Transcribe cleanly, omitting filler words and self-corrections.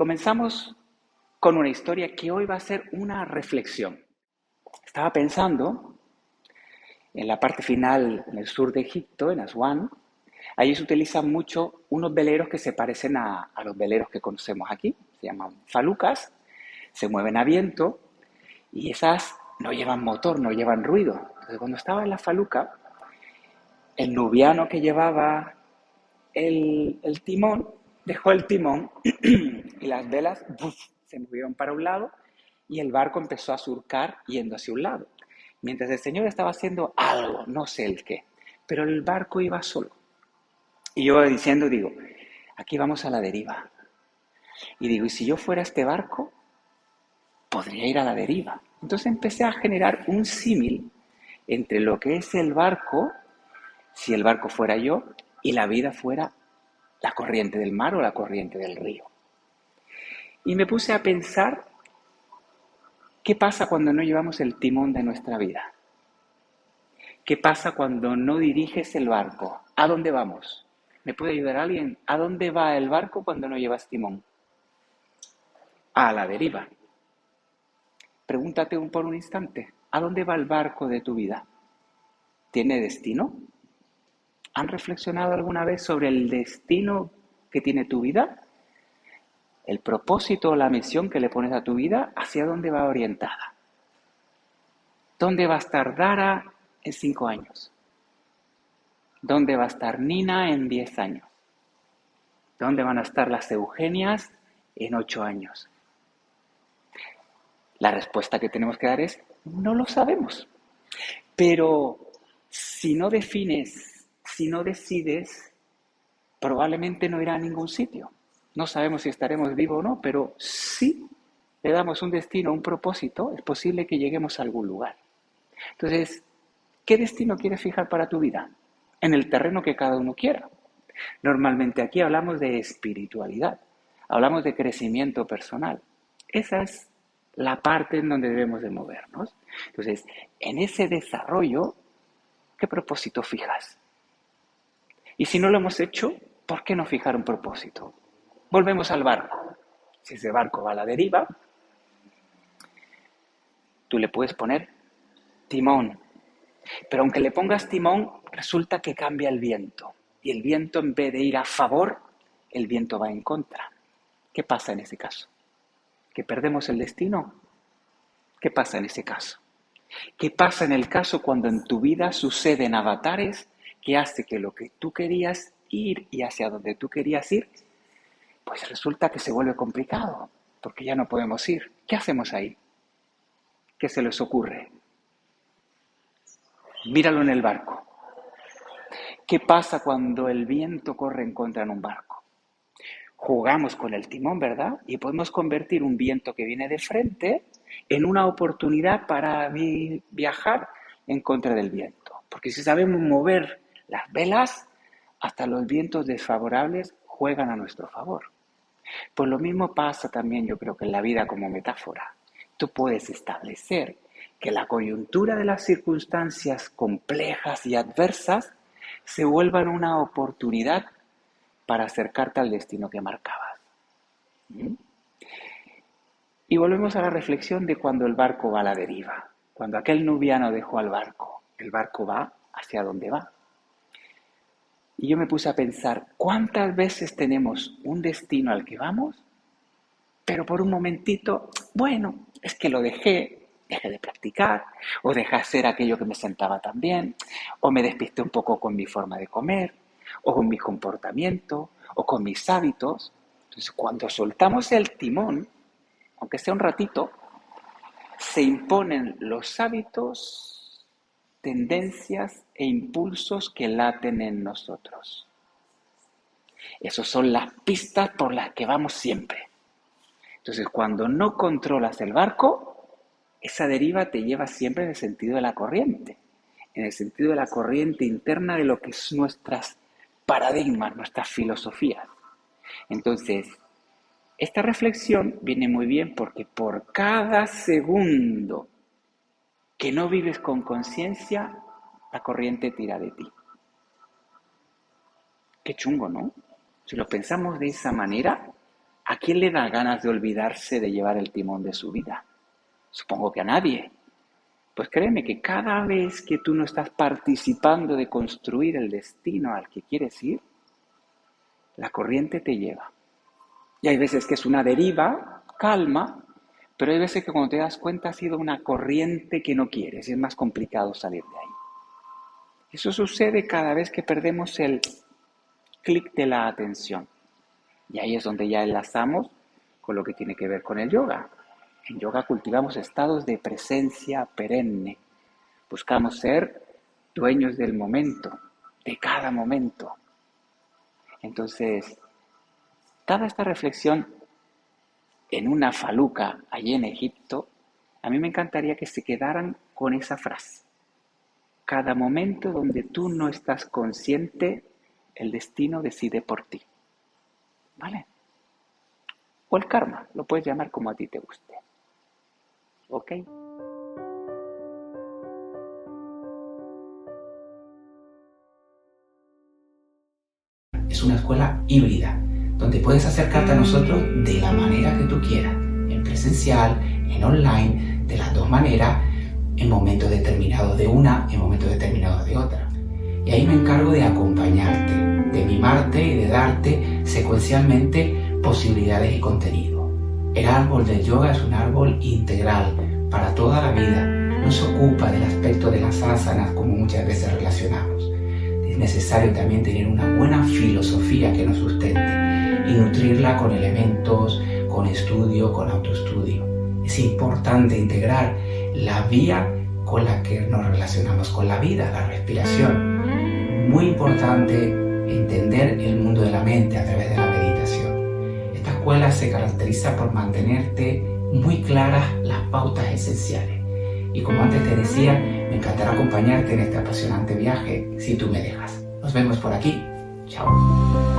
Comenzamos con una historia que hoy va a ser una reflexión. Estaba pensando en la parte final, en el sur de Egipto, en Aswan. Allí se utilizan mucho unos veleros que se parecen a los veleros que conocemos aquí. Se llaman falucas, se mueven a viento y esas no llevan motor, no llevan ruido. Entonces, cuando estaba en la faluca, el nubiano que llevaba el timón dejó el timón y las velas se movieron para un lado y el barco empezó a surcar yendo hacia un lado. Mientras el señor estaba haciendo algo, no sé el qué, pero el barco iba solo. Y yo digo, aquí vamos a la deriva. Y digo, ¿y si yo fuera este barco? Podría ir a la deriva. Entonces empecé a generar un símil entre lo que es el barco, si el barco fuera yo, y la vida fuera la corriente del mar o la corriente del río. Y me puse a pensar, ¿qué pasa cuando no llevamos el timón de nuestra vida? ¿Qué pasa cuando no diriges el barco? ¿A dónde vamos? ¿Me puede ayudar alguien? ¿A dónde va el barco cuando no llevas timón? A la deriva. Pregúntate por un instante, ¿a dónde va el barco de tu vida? ¿Tiene destino? ¿Han reflexionado alguna vez sobre el destino que tiene tu vida? El propósito o la misión que le pones a tu vida, ¿hacia dónde va orientada? ¿Dónde va a estar Dara en 5 años? ¿Dónde va a estar Nina en 10 años? ¿Dónde van a estar las Eugenias en 8 años? La respuesta que tenemos que dar es, no lo sabemos. Pero si no defines, si no decides, probablemente no irá a ningún sitio. No sabemos si estaremos vivos o no, pero si le damos un destino, un propósito, es posible que lleguemos a algún lugar. Entonces, ¿qué destino quieres fijar para tu vida? En el terreno que cada uno quiera. Normalmente aquí hablamos de espiritualidad, hablamos de crecimiento personal. Esa es la parte en donde debemos de movernos. Entonces, en ese desarrollo, ¿qué propósito fijas? Y si no lo hemos hecho, ¿por qué no fijar un propósito? Volvemos al barco. Si ese barco va a la deriva, tú le puedes poner timón. Pero aunque le pongas timón, resulta que cambia el viento. Y el viento, en vez de ir a favor, el viento va en contra. ¿Qué pasa en ese caso? ¿Que perdemos el destino? ¿Qué pasa en ese caso? ¿Qué pasa en el caso cuando en tu vida suceden avatares que hace que lo que tú querías ir y hacia donde tú querías ir, pues resulta que se vuelve complicado, porque ya no podemos ir? ¿Qué hacemos ahí? ¿Qué se les ocurre? Míralo en el barco. ¿Qué pasa cuando el viento corre en contra en un barco? Jugamos con el timón, ¿verdad? Y podemos convertir un viento que viene de frente en una oportunidad para viajar en contra del viento. Porque si sabemos mover las velas, hasta los vientos desfavorables juegan a nuestro favor. Pues lo mismo pasa también, yo creo que en la vida como metáfora. Tú puedes establecer que la coyuntura de las circunstancias complejas y adversas se vuelvan una oportunidad para acercarte al destino que marcabas. ¿Mm? Y volvemos a la reflexión de cuando el barco va a la deriva. Cuando aquel nubiano dejó al barco, el barco va hacia donde va. Y yo me puse a pensar, ¿cuántas veces tenemos un destino al que vamos? Pero por un momentito, bueno, es que lo dejé de practicar, o dejé hacer aquello que me sentaba tan bien, o me despisté un poco con mi forma de comer, o con mi comportamiento, o con mis hábitos. Entonces, cuando soltamos el timón, aunque sea un ratito, se imponen los hábitos, tendencias e impulsos que laten en nosotros. Esas son las pistas por las que vamos siempre. Entonces, cuando no controlas el barco, esa deriva te lleva siempre en el sentido de la corriente, en el sentido de la corriente interna de lo que es nuestras paradigmas, nuestras filosofías. Entonces, esta reflexión viene muy bien porque por cada segundo que no vives con conciencia, la corriente tira de ti. Qué chungo, ¿no? Si lo pensamos de esa manera, ¿A quién le da ganas de olvidarse de llevar el timón de su vida? Supongo que a nadie. Pues créeme que cada vez que tú no estás participando de construir el destino al que quieres ir, la corriente te lleva. Y hay veces que es una deriva, calma, pero hay veces que cuando te das cuenta ha sido una corriente que no quieres y es más complicado salir de ahí. Eso sucede cada vez que perdemos el clic de la atención. Y ahí es donde ya enlazamos con lo que tiene que ver con el yoga. En yoga cultivamos estados de presencia perenne. Buscamos ser dueños del momento, de cada momento. Entonces, dada esta reflexión en una faluca allí en Egipto, a mí me encantaría que se quedaran con esa frase. Cada momento donde tú no estás consciente, el destino decide por ti. ¿Vale? O el karma, lo puedes llamar como a ti te guste. ¿Ok? Es una escuela híbrida, donde puedes acercarte a nosotros de la manera que tú quieras, en presencial, en online, de las dos maneras, en momentos determinados de una, en momentos determinados de otra. Y ahí me encargo de acompañarte, de mimarte y de darte secuencialmente posibilidades y contenido. El árbol del yoga es un árbol integral para toda la vida. No se ocupa del aspecto de las asanas como muchas veces relacionamos. Es necesario también tener una buena filosofía que nos sustente y nutrirla con elementos, con estudio, con autoestudio. Es importante integrar la vía con la que nos relacionamos con la vida, la respiración. Muy importante entender el mundo de la mente a través de la meditación. Esta escuela se caracteriza por mantenerte muy claras las pautas esenciales. Y como antes te decía, me encantará acompañarte en este apasionante viaje si tú me dejas. Nos vemos por aquí. Chao.